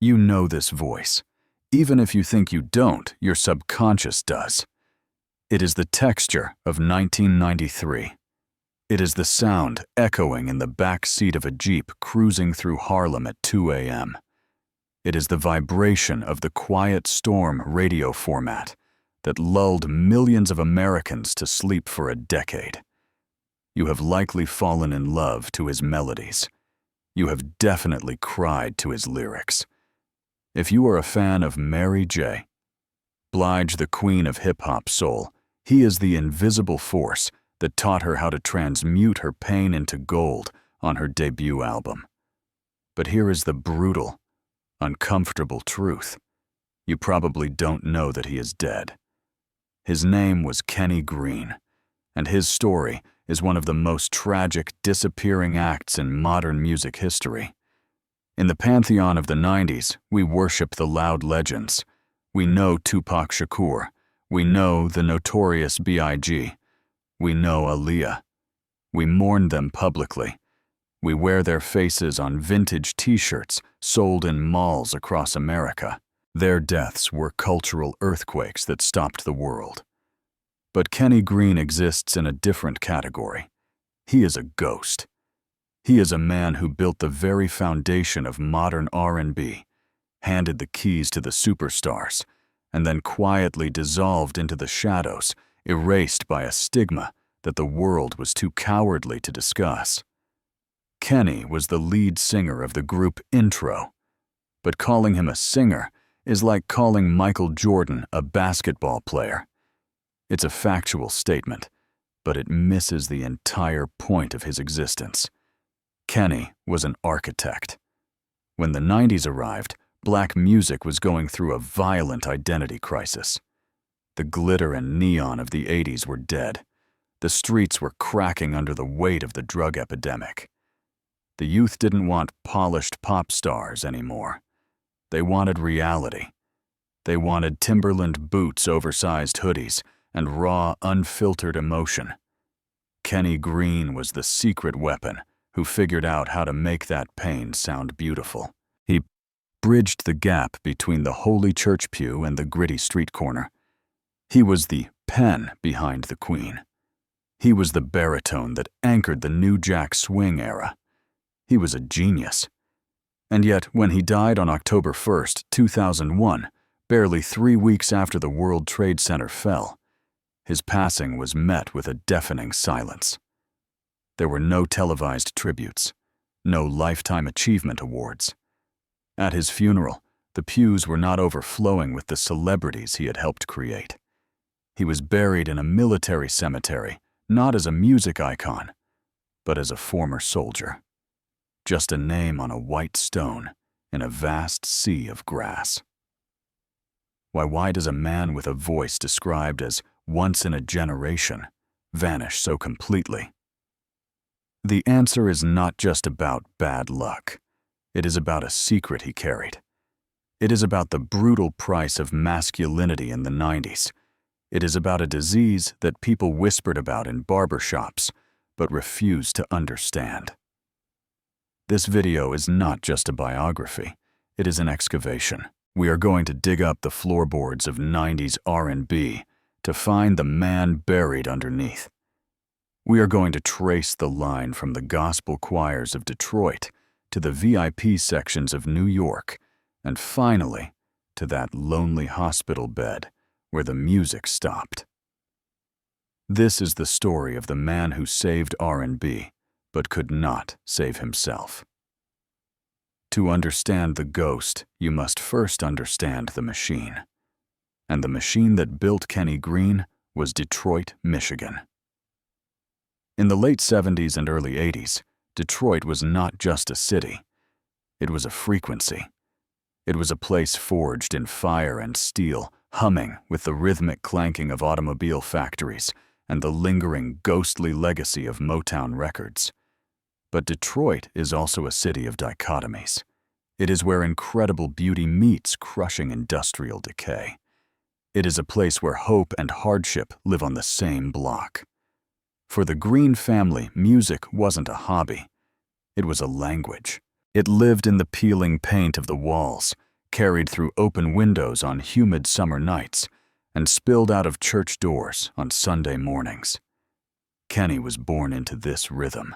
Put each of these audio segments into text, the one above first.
You know this voice. Even if you think you don't, your subconscious does. It is the texture of 1993. It is the sound echoing in the back seat of a Jeep cruising through Harlem at 2 a.m. It is the vibration of the Quiet Storm radio format that lulled millions of Americans to sleep for a decade. You have likely fallen in love to his melodies. You have definitely cried to his lyrics. If you are a fan of Mary J. Blige, the queen of hip-hop soul, he is the invisible force that taught her how to transmute her pain into gold on her debut album. But here is the brutal, uncomfortable truth. You probably don't know that he is dead. His name was Kenny Green, and his story is one of the most tragic disappearing acts in modern music history. In the pantheon of the 90s, we worship the loud legends. We know Tupac Shakur. We know the notorious Blige. We know Aaliyah. We mourn them publicly. We wear their faces on vintage t-shirts sold in malls across America. Their deaths were cultural earthquakes that stopped the world. But Kenny Green exists in a different category. He is a ghost. He is a man who built the very foundation of modern R&B, handed the keys to the superstars, and then quietly dissolved into the shadows, erased by a stigma that the world was too cowardly to discuss. Kenny was the lead singer of the group Intro, but calling him a singer is like calling Michael Jordan a basketball player. It's a factual statement, but it misses the entire point of his existence. Kenny was an architect. When the 90s arrived, black music was going through a violent identity crisis. The glitter and neon of the 80s were dead. The streets were cracking under the weight of the drug epidemic. The youth didn't want polished pop stars anymore. They wanted reality. They wanted Timberland boots, oversized hoodies, and raw, unfiltered emotion. Kenny Green was the secret weapon who figured out how to make that pain sound beautiful. He bridged the gap between the holy church pew and the gritty street corner. He was the pen behind the queen. He was the baritone that anchored the New Jack Swing era. He was a genius. And yet, when he died on October 1st, 2001, barely 3 weeks after the World Trade Center fell, his passing was met with a deafening silence. There were no televised tributes, no Lifetime Achievement Awards. At his funeral, the pews were not overflowing with the celebrities he had helped create. He was buried in a military cemetery, not as a music icon, but as a former soldier. Just a name on a white stone in a vast sea of grass. Why does a man with a voice described as once in a generation vanish so completely? The answer is not just about bad luck. It is about a secret he carried. It is about the brutal price of masculinity in the 90s. It is about a disease that people whispered about in barbershops, but refused to understand. This video is not just a biography. It is an excavation. We are going to dig up the floorboards of 90s R&B to find the man buried underneath. We are going to trace the line from the gospel choirs of Detroit to the VIP sections of New York, and finally to that lonely hospital bed where the music stopped. This is the story of the man who saved R&B, but could not save himself. To understand the ghost, you must first understand the machine. And the machine that built Kenny Green was Detroit, Michigan. In the late 70s and early 80s, Detroit was not just a city. It was a frequency. It was a place forged in fire and steel, humming with the rhythmic clanking of automobile factories and the lingering ghostly legacy of Motown Records. But Detroit is also a city of dichotomies. It is where incredible beauty meets crushing industrial decay. It is a place where hope and hardship live on the same block. For the Green family, music wasn't a hobby. It was a language. It lived in the peeling paint of the walls, carried through open windows on humid summer nights, and spilled out of church doors on Sunday mornings. Kenny was born into this rhythm.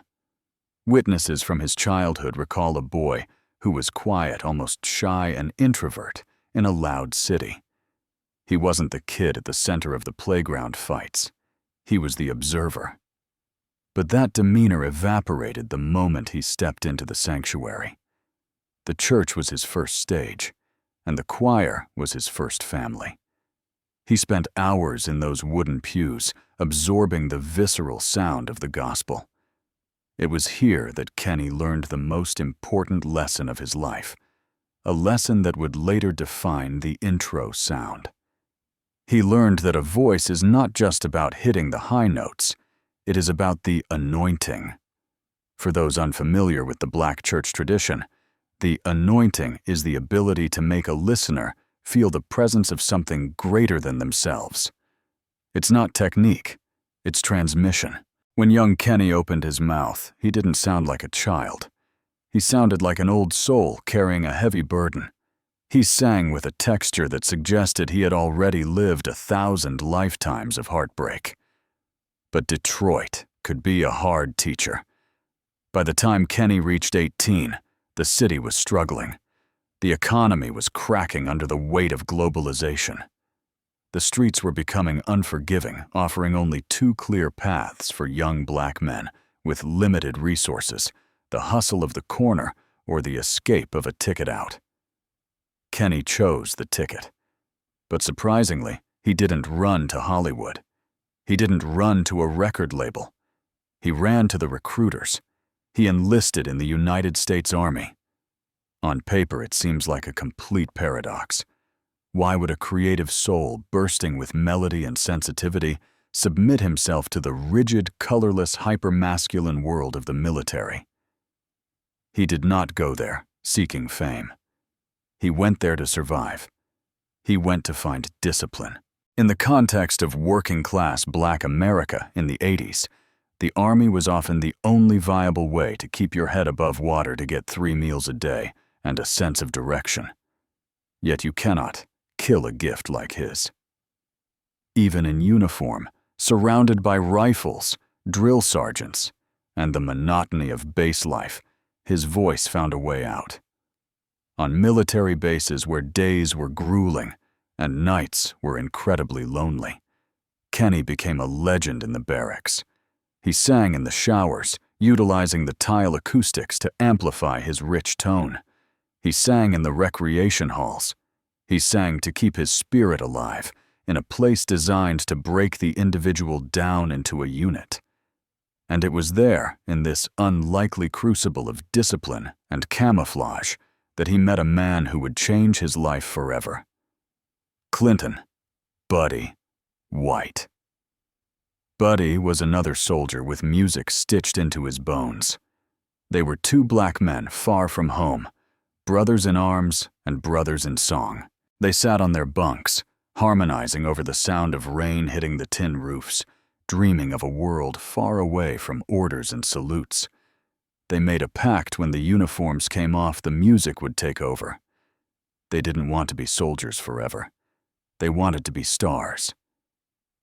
Witnesses from his childhood recall a boy who was quiet, almost shy, and introvert in a loud city. He wasn't the kid at the center of the playground fights. He was the observer. But that demeanor evaporated the moment he stepped into the sanctuary. The church was his first stage, and the choir was his first family. He spent hours in those wooden pews, absorbing the visceral sound of the gospel. It was here that Kenny learned the most important lesson of his life, a lesson that would later define the intro sound. He learned that a voice is not just about hitting the high notes, it is about the anointing. For those unfamiliar with the Black church tradition, the anointing is the ability to make a listener feel the presence of something greater than themselves. It's not technique, it's transmission. When young Kenny opened his mouth, he didn't sound like a child. He sounded like an old soul carrying a heavy burden. He sang with a texture that suggested he had already lived 1,000 lifetimes of heartbreak. But Detroit could be a hard teacher. By the time Kenny reached 18, the city was struggling. The economy was cracking under the weight of globalization. The streets were becoming unforgiving, offering only two clear paths for young Black men with limited resources: the hustle of the corner or the escape of a ticket out. Kenny chose the ticket. But surprisingly, he didn't run to Hollywood. He didn't run to a record label. He ran to the recruiters. He enlisted in the United States Army. On paper, it seems like a complete paradox. Why would a creative soul bursting with melody and sensitivity submit himself to the rigid, colorless, hyper-masculine world of the military? He did not go there seeking fame. He went there to survive. He went to find discipline. In the context of working-class Black America in the 80s, the Army was often the only viable way to keep your head above water to get 3 meals a day and a sense of direction. Yet you cannot kill a gift like his. Even in uniform, surrounded by rifles, drill sergeants, and the monotony of base life, his voice found a way out. On military bases where days were grueling and nights were incredibly lonely, Kenny became a legend in the barracks. He sang in the showers, utilizing the tile acoustics to amplify his rich tone. He sang in the recreation halls. He sang to keep his spirit alive in a place designed to break the individual down into a unit. And it was there, in this unlikely crucible of discipline and camouflage, that he met a man who would change his life forever. Clinton Buddy White. Buddy was another soldier with music stitched into his bones. They were two Black men far from home, brothers in arms and brothers in song. They sat on their bunks, harmonizing over the sound of rain hitting the tin roofs, dreaming of a world far away from orders and salutes. They made a pact: when the uniforms came off, the music would take over. They didn't want to be soldiers forever. They wanted to be stars.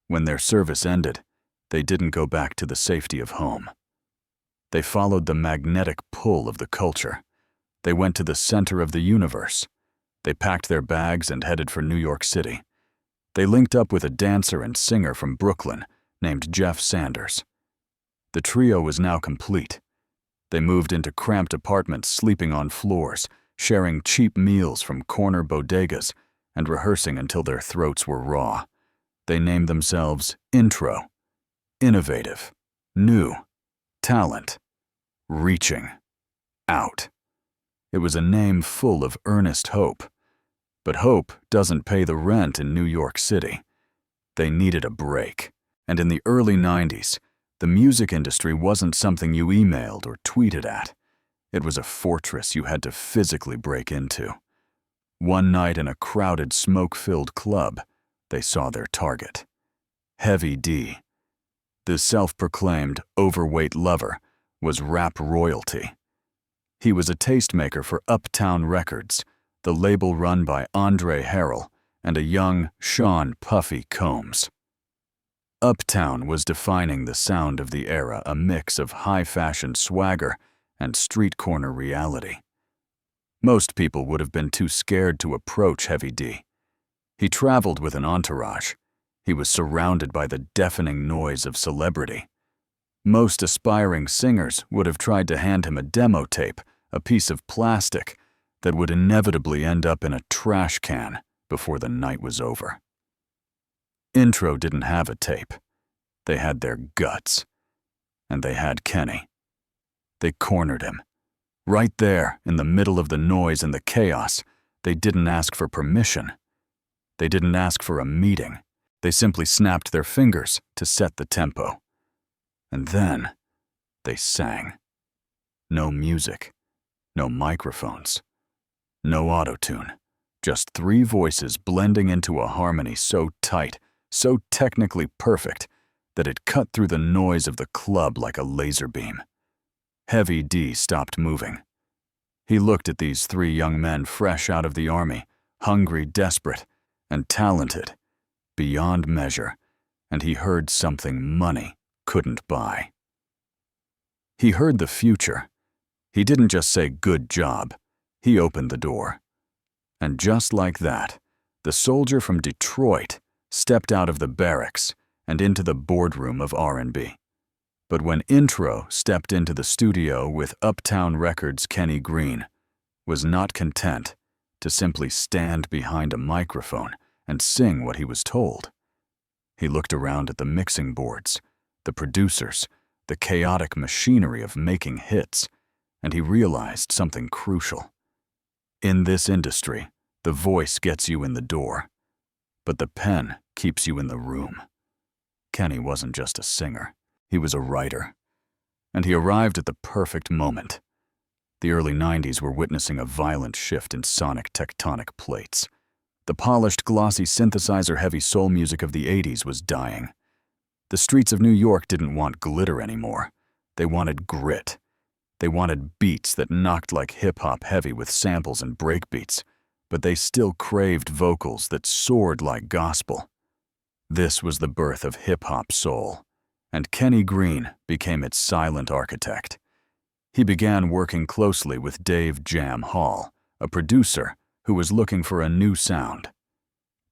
When their service ended, they didn't go back to the safety of home. They followed the magnetic pull of the culture. They went to the center of the universe. They packed their bags and headed for New York City. They linked up with a dancer and singer from Brooklyn named Jeff Sanders. The trio was now complete. They moved into cramped apartments, sleeping on floors, sharing cheap meals from corner bodegas, and rehearsing until their throats were raw. They named themselves Intro, Innovative, New, Talent, Reaching, Out. It was a name full of earnest hope. But hope doesn't pay the rent in New York City. They needed a break. And in the early 90s, the music industry wasn't something you emailed or tweeted at. It was a fortress you had to physically break into. One night in a crowded, smoke-filled club, they saw their target. Heavy D. The self-proclaimed overweight lover was rap royalty. He was a tastemaker for Uptown Records, the label run by Andre Harrell and a young Sean Puffy Combs. Uptown was defining the sound of the era, a mix of high-fashion swagger and street-corner reality. Most people would have been too scared to approach Heavy D. He traveled with an entourage. He was surrounded by the deafening noise of celebrity. Most aspiring singers would have tried to hand him a demo tape, a piece of plastic that would inevitably end up in a trash can before the night was over. Intro didn't have a tape. They had their guts. And they had Kenny. They cornered him. Right there, in the middle of the noise and the chaos, they didn't ask for permission. They didn't ask for a meeting. They simply snapped their fingers to set the tempo. And then, they sang. No music. No microphones. No auto-tune. Just three voices blending into a harmony so tight, so technically perfect, that it cut through the noise of the club like a laser beam. Heavy D stopped moving. He looked at these three young men fresh out of the army, hungry, desperate, and talented, beyond measure, and he heard something money couldn't buy. He heard the future. He didn't just say, "Good job." He opened the door. And just like that, the soldier from Detroit stepped out of the barracks and into the boardroom of R&B. But when Intro stepped into the studio with Uptown Records' Kenny Green, was not content to simply stand behind a microphone and sing what he was told. He looked around at the mixing boards, the producers, the chaotic machinery of making hits, and he realized something crucial. In this industry, the voice gets you in the door, but the pen keeps you in the room. Kenny wasn't just a singer, he was a writer. And he arrived at the perfect moment. The early 90s were witnessing a violent shift in sonic tectonic plates. The polished, glossy synthesizer-heavy soul music of the 80s was dying. The streets of New York didn't want glitter anymore. They wanted grit. They wanted beats that knocked like hip-hop heavy with samples and breakbeats, but they still craved vocals that soared like gospel. This was the birth of hip-hop soul, and Kenny Green became its silent architect. He began working closely with Dave "Jam" Hall, a producer who was looking for a new sound.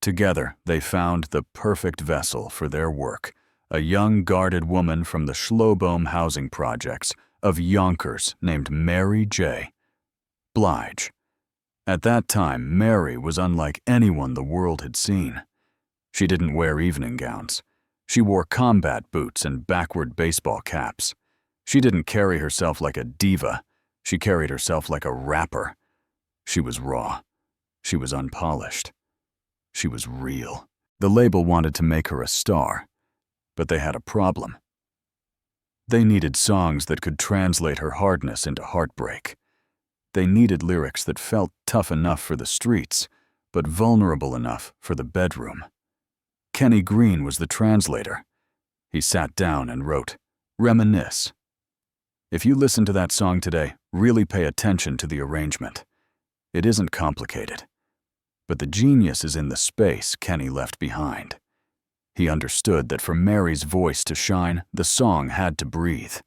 Together, they found the perfect vessel for their work, a young guarded woman from the Schlobohm housing projects of Yonkers named Mary J. Blige. At that time, Mary was unlike anyone the world had seen. She didn't wear evening gowns. She wore combat boots and backward baseball caps. She didn't carry herself like a diva. She carried herself like a rapper. She was raw. She was unpolished. She was real. The label wanted to make her a star, but they had a problem. They needed songs that could translate her hardness into heartbreak. They needed lyrics that felt tough enough for the streets, but vulnerable enough for the bedroom. Kenny Green was the translator. He sat down and wrote, "Reminisce." If you listen to that song today, really pay attention to the arrangement. It isn't complicated. But the genius is in the space Kenny left behind. He understood that for Mary's voice to shine, the song had to breathe.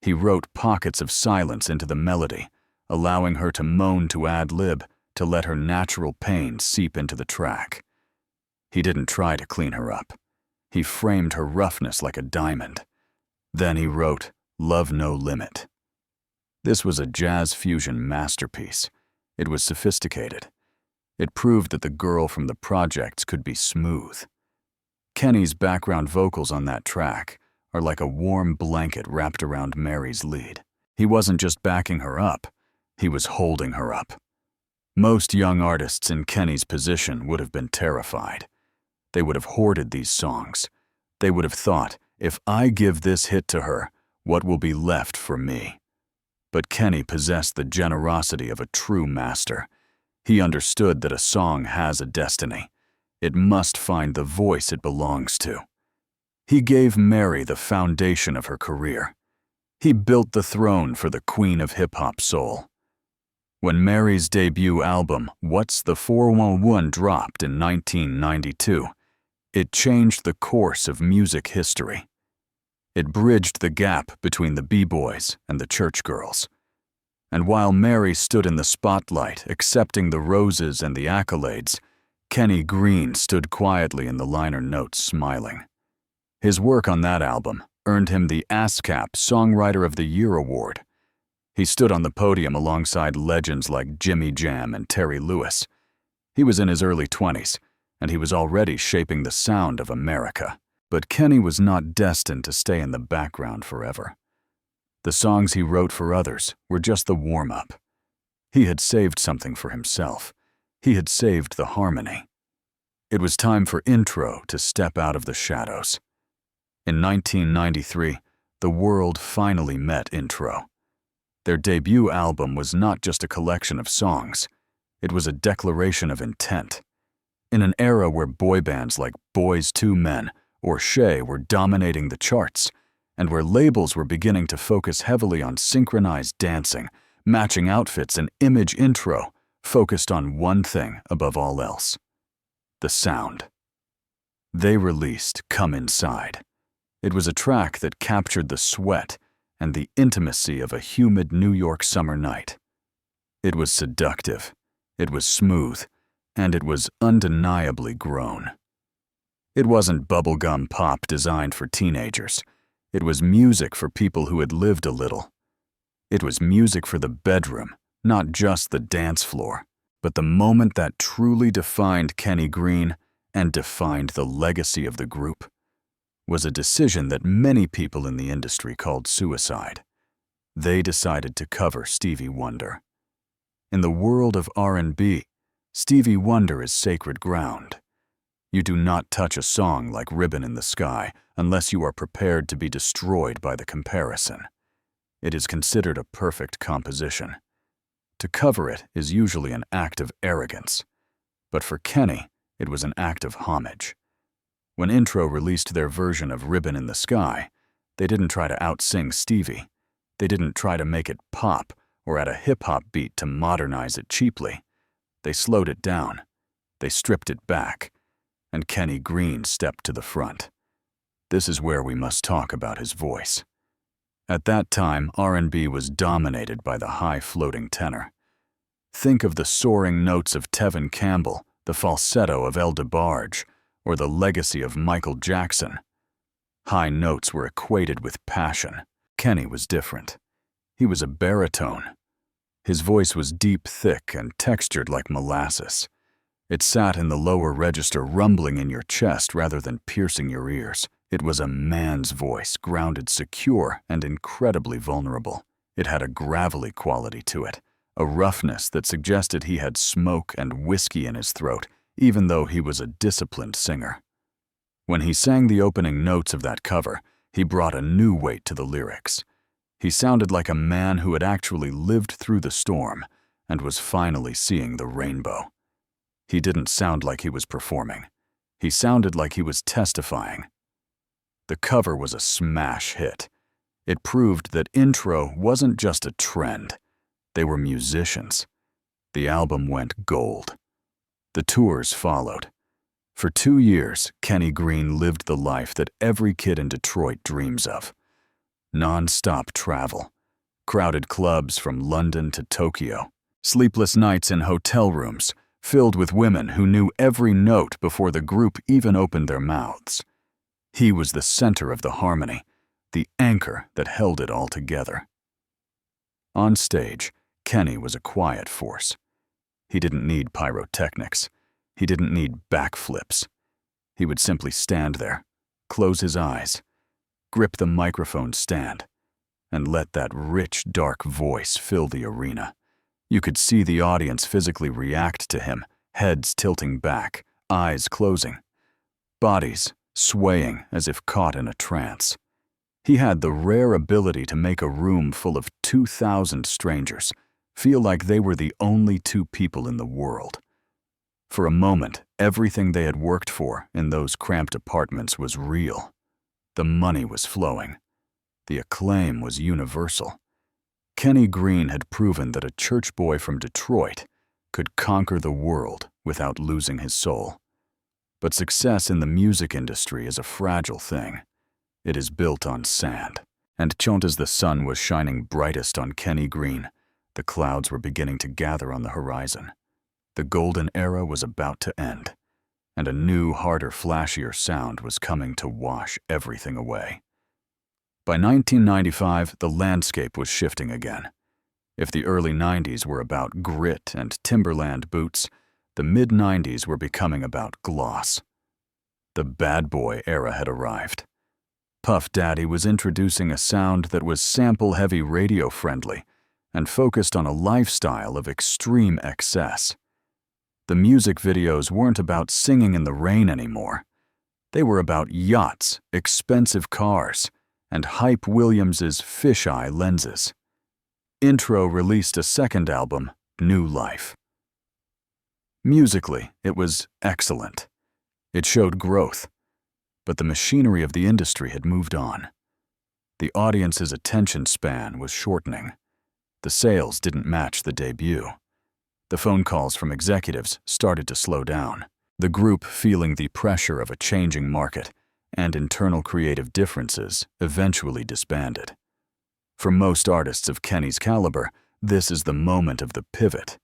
He wrote pockets of silence into the melody, allowing her to moan to ad-lib, to let her natural pain seep into the track. He didn't try to clean her up. He framed her roughness like a diamond. Then he wrote, "Love No Limit." This was a jazz fusion masterpiece. It was sophisticated. It proved that the girl from the projects could be smooth. Kenny's background vocals on that track are like a warm blanket wrapped around Mary's lead. He wasn't just backing her up, he was holding her up. Most young artists in Kenny's position would have been terrified. They would have hoarded these songs. They would have thought, if I give this hit to her, what will be left for me? But Kenny possessed the generosity of a true master. He understood that a song has a destiny. It must find the voice it belongs to. He gave Mary the foundation of her career. He built the throne for the queen of hip-hop soul. When Mary's debut album, What's the 411, dropped in 1992, it changed the course of music history. It bridged the gap between the b-boys and the church girls. And while Mary stood in the spotlight, accepting the roses and the accolades, Kenny Green stood quietly in the liner notes, smiling. His work on that album earned him the ASCAP Songwriter of the Year award. He stood on the podium alongside legends like Jimmy Jam and Terry Lewis. He was in his early 20s, and he was already shaping the sound of America. But Kenny was not destined to stay in the background forever. The songs he wrote for others were just the warm-up. He had saved something for himself. He had saved the harmony. It was time for Intro to step out of the shadows. In 1993, the world finally met Intro. Their debut album was not just a collection of songs. It was a declaration of intent. In an era where boy bands like Boyz II Men or Shay were dominating the charts, and where labels were beginning to focus heavily on synchronized dancing, matching outfits, and image, Intro focused on one thing above all else: the sound. They released Come Inside. It was a track that captured the sweat and the intimacy of a humid New York summer night. It was seductive, it was smooth, and it was undeniably grown. It wasn't bubblegum pop designed for teenagers. It was music for people who had lived a little. It was music for the bedroom, not just the dance floor. But the moment that truly defined Kenny Green and defined the legacy of the group was a decision that many people in the industry called suicide. They decided to cover Stevie Wonder. In the world of R&B, Stevie Wonder is sacred ground. You do not touch a song like Ribbon in the Sky unless you are prepared to be destroyed by the comparison. It is considered a perfect composition. To cover it is usually an act of arrogance, but for Kenny, it was an act of homage. When Intro released their version of Ribbon in the Sky, they didn't try to outsing Stevie. They didn't try to make it pop or add a hip-hop beat to modernize it cheaply. They slowed it down. They stripped it back, and Kenny Green stepped to the front. This is where we must talk about his voice. At that time, R&B was dominated by the high-floating tenor. Think of the soaring notes of Tevin Campbell, the falsetto of El DeBarge, or the legacy of Michael Jackson. High notes were equated with passion. Kenny was different. He was a baritone. His voice was deep, thick, and textured like molasses. It sat in the lower register, rumbling in your chest rather than piercing your ears. It was a man's voice, grounded, secure, and incredibly vulnerable. It had a gravelly quality to it, a roughness that suggested he had smoke and whiskey in his throat, even though he was a disciplined singer. When he sang the opening notes of that cover, he brought a new weight to the lyrics. He sounded like a man who had actually lived through the storm and was finally seeing the rainbow. He didn't sound like he was performing. He sounded like he was testifying. The cover was a smash hit. It proved that Intro wasn't just a trend. They were musicians. The album went gold. The tours followed. For 2 years, Kenny Green lived the life that every kid in Detroit dreams of. Non-stop travel, crowded clubs from London to Tokyo, sleepless nights in hotel rooms filled with women who knew every note before the group even opened their mouths. He was the center of the harmony, the anchor that held it all together. On stage, Kenny was a quiet force. He didn't need pyrotechnics. He didn't need backflips. He would simply stand there, close his eyes, grip the microphone stand, and let that rich, dark voice fill the arena. You could see the audience physically react to him, heads tilting back, eyes closing, bodies swaying as if caught in a trance. He had the rare ability to make a room full of 2,000 strangers feel like they were the only two people in the world. For a moment, everything they had worked for in those cramped apartments was real. The money was flowing. The acclaim was universal. Kenny Green had proven that a church boy from Detroit could conquer the world without losing his soul. But success in the music industry is a fragile thing. It is built on sand. And just as the sun was shining brightest on Kenny Green, the clouds were beginning to gather on the horizon. The golden era was about to end, and a new, harder, flashier sound was coming to wash everything away. By 1995, the landscape was shifting again. If the early 90s were about grit and Timberland boots, the mid-90s were becoming about gloss. The bad boy era had arrived. Puff Daddy was introducing a sound that was sample-heavy radio-friendly and focused on a lifestyle of extreme excess. The music videos weren't about singing in the rain anymore. They were about yachts, expensive cars, and Hype Williams's fisheye lenses. Intro released a second album, New Life. Musically, it was excellent. It showed growth, but the machinery of the industry had moved on. The audience's attention span was shortening. The sales didn't match the debut. The phone calls from executives started to slow down. The group, feeling the pressure of a changing market and internal creative differences, eventually disbanded. For most artists of Kenny's caliber, this is the moment of the pivot.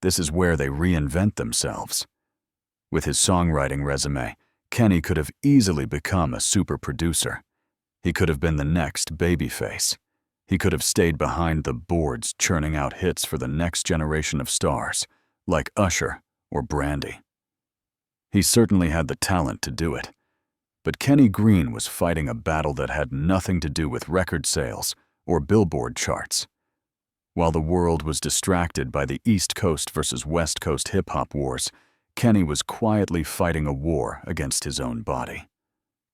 This is where they reinvent themselves. With his songwriting resume, Kenny could have easily become a super producer. He could have been the next Babyface. He could have stayed behind the boards churning out hits for the next generation of stars, like Usher or Brandy. He certainly had the talent to do it. But Kenny Green was fighting a battle that had nothing to do with record sales or Billboard charts. While the world was distracted by the East Coast versus West Coast hip-hop wars, Kenny was quietly fighting a war against his own body.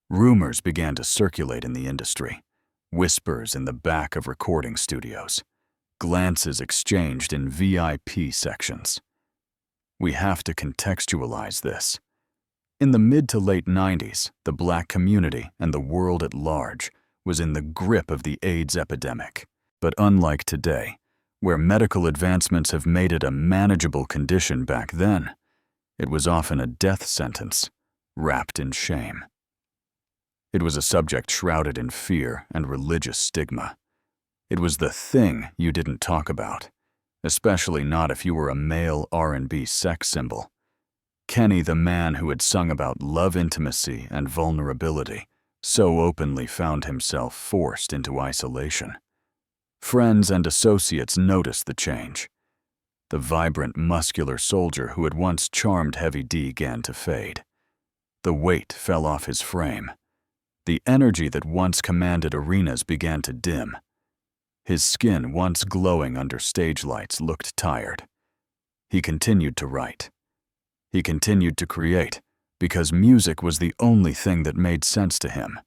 Rumors began to circulate in the industry, whispers in the back of recording studios, glances exchanged in VIP sections. We have to contextualize this. In the mid to late 90s, the Black community and the world at large was in the grip of the AIDS epidemic. But unlike today, where medical advancements have made it a manageable condition back then, it was often a death sentence, wrapped in shame. It was a subject shrouded in fear and religious stigma. It was the thing you didn't talk about, especially not if you were a male R&B sex symbol. Kenny, the man who had sung about love, intimacy, and vulnerability, so openly found himself forced into isolation. Friends and associates noticed the change. The vibrant, muscular soldier who had once charmed Heavy D began to fade. The weight fell off his frame. The energy that once commanded arenas began to dim. His skin, once glowing under stage lights, looked tired. He continued to write. He continued to create, because music was the only thing that made sense to him.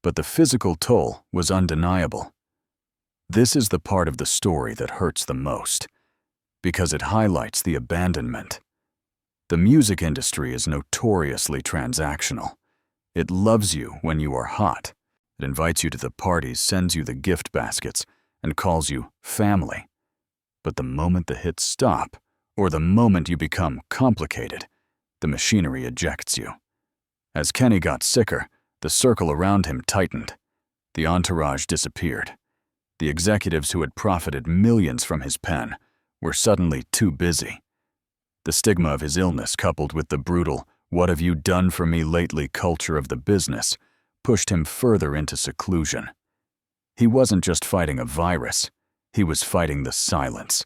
But the physical toll was undeniable. This is the part of the story that hurts the most, because it highlights the abandonment. The music industry is notoriously transactional. It loves you when you are hot. It invites you to the parties, sends you the gift baskets, and calls you family. But the moment the hits stop, or the moment you become complicated, the machinery ejects you. As Kenny got sicker, the circle around him tightened. The entourage disappeared. The executives who had profited millions from his pen were suddenly too busy. The stigma of his illness, coupled with the brutal, "what have you done for me lately" culture of the business, pushed him further into seclusion. He wasn't just fighting a virus, he was fighting the silence.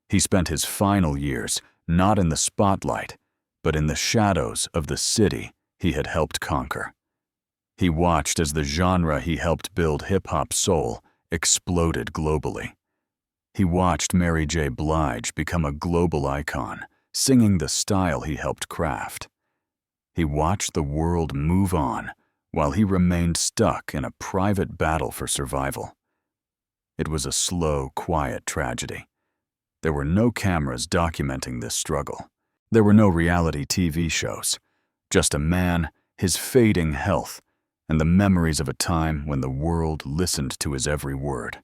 He spent his final years not in the spotlight, but in the shadows of the city he had helped conquer. He watched as the genre he helped build, hip-hop soul, exploded globally. He watched Mary J. Blige become a global icon, singing the style he helped craft. He watched the world move on while he remained stuck in a private battle for survival. It was a slow, quiet tragedy. There were no cameras documenting this struggle. There were no reality TV shows. Just a man, his fading health, and the memories of a time when the world listened to his every word.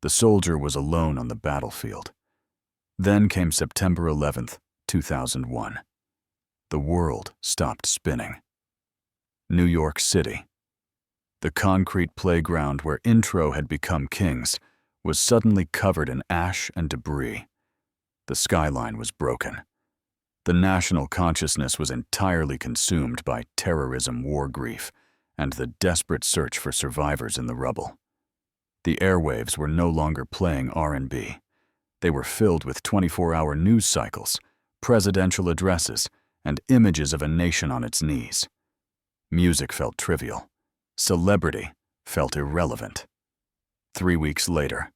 The soldier was alone on the battlefield. Then came September 11th, 2001. The world stopped spinning. New York City. The concrete playground where intro had become kings was suddenly covered in ash and debris. The skyline was broken. The national consciousness was entirely consumed by terrorism war grief and the desperate search for survivors in the rubble. The airwaves were no longer playing R&B. They were filled with 24-hour news cycles, presidential addresses, and images of a nation on its knees. Music felt trivial. Celebrity felt irrelevant. 3 weeks later,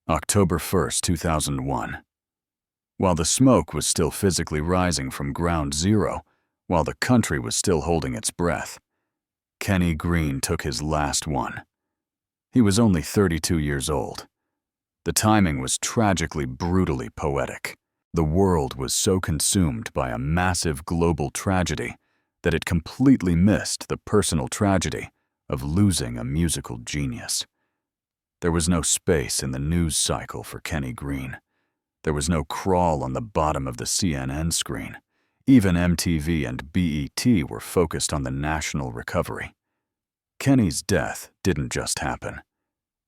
October 1st, 2001. While the smoke was still physically rising from ground zero, while the country was still holding its breath, Kenny Green took his last one. He was only 32 years old. The timing was tragically, brutally poetic. The world was so consumed by a massive global tragedy that it completely missed the personal tragedy of losing a musical genius. There was no space in the news cycle for Kenny Green. There was no crawl on the bottom of the CNN screen. Even MTV and BET were focused on the national recovery. Kenny's death didn't just happen.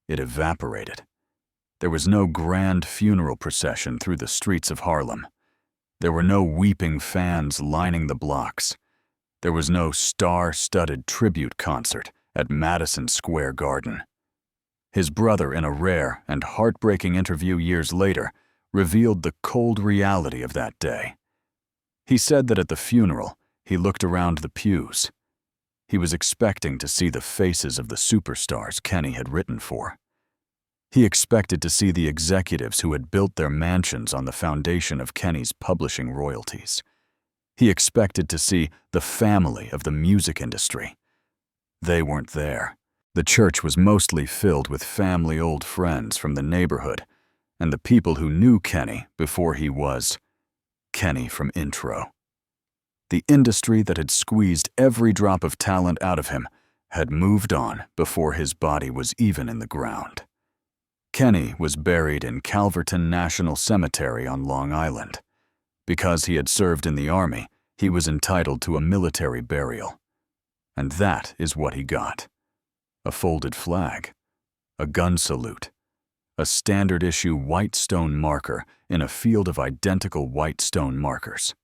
It evaporated. There was no grand funeral procession through the streets of Harlem. There were no weeping fans lining the blocks. There was no star-studded tribute concert at Madison Square Garden. His brother, in a rare and heartbreaking interview years later, revealed the cold reality of that day. He said that at the funeral, he looked around the pews. He was expecting to see the faces of the superstars Kenny had written for. He expected to see the executives who had built their mansions on the foundation of Kenny's publishing royalties. He expected to see the family of the music industry. They weren't there. The church was mostly filled with family old friends from the neighborhood and the people who knew Kenny before he was Kenny from Intro. The industry that had squeezed every drop of talent out of him had moved on before his body was even in the ground. Kenny was buried in Calverton National Cemetery on Long Island. Because he had served in the Army, he was entitled to a military burial. And that is what he got. A folded flag, a gun salute, a standard-issue white stone marker in a field of identical white stone markers.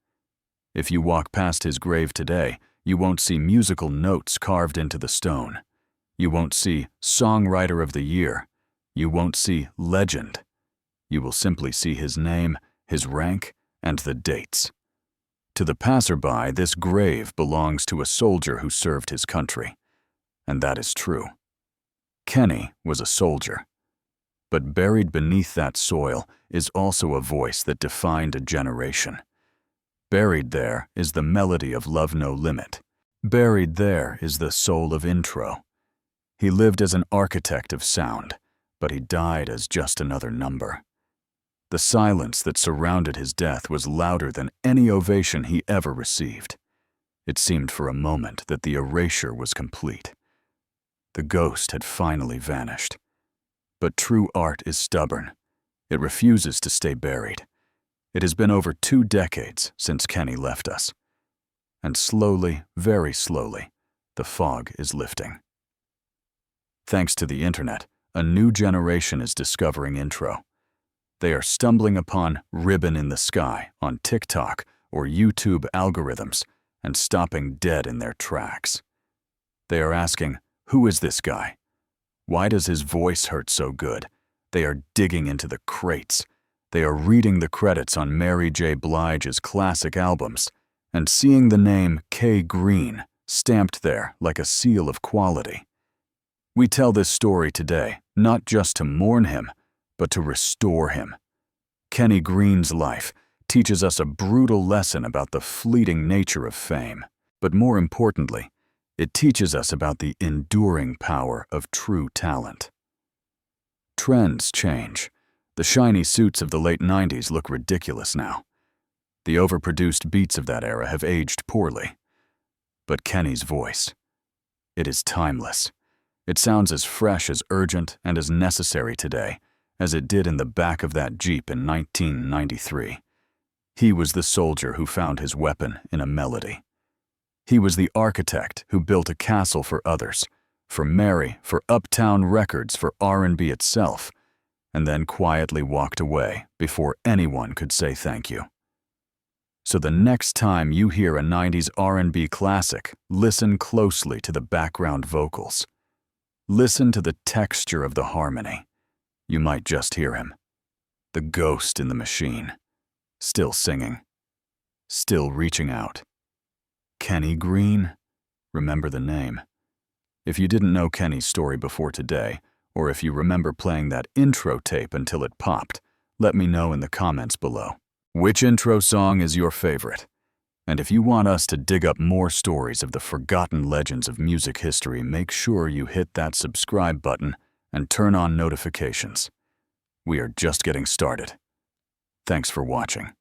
If you walk past his grave today, you won't see musical notes carved into the stone. You won't see Songwriter of the Year. You won't see Legend. You will simply see his name, his rank, and the dates. To the passerby, this grave belongs to a soldier who served his country. And that is true. Kenny was a soldier. But buried beneath that soil is also a voice that defined a generation. Buried there is the melody of Love No Limit. Buried there is the soul of Intro. He lived as an architect of sound, but he died as just another number. The silence that surrounded his death was louder than any ovation he ever received. It seemed for a moment that the erasure was complete. The ghost had finally vanished. But true art is stubborn. It refuses to stay buried. It has been over 2 decades since Kenny left us. And slowly, very slowly, the fog is lifting. Thanks to the internet, a new generation is discovering Intro. They are stumbling upon Ribbon in the Sky on TikTok or YouTube algorithms and stopping dead in their tracks. They are asking, who is this guy? Why does his voice hurt so good? They are digging into the crates. They are reading the credits on Mary J. Blige's classic albums and seeing the name K. Green stamped there like a seal of quality. We tell this story today not just to mourn him, but to restore him. Kenny Green's life teaches us a brutal lesson about the fleeting nature of fame, but more importantly, it teaches us about the enduring power of true talent. Trends change. The shiny suits of the late 90s look ridiculous now. The overproduced beats of that era have aged poorly. But Kenny's voice, it is timeless. It sounds as fresh, as urgent, and as necessary today as it did in the back of that Jeep in 1993. He was the soldier who found his weapon in a melody. He was the architect who built a castle for others, for Mary, for Uptown Records, for R&B itself, and then quietly walked away before anyone could say thank you. So the next time you hear a 90s R&B classic, listen closely to the background vocals. Listen to the texture of the harmony. You might just hear him, the ghost in the machine, still singing, still reaching out. Kenny Green? Remember the name. If you didn't know Kenny's story before today, or if you remember playing that intro tape until it popped, let me know in the comments below. Which intro song is your favorite? And if you want us to dig up more stories of the forgotten legends of music history, make sure you hit that subscribe button and turn on notifications. We are just getting started. Thanks for watching.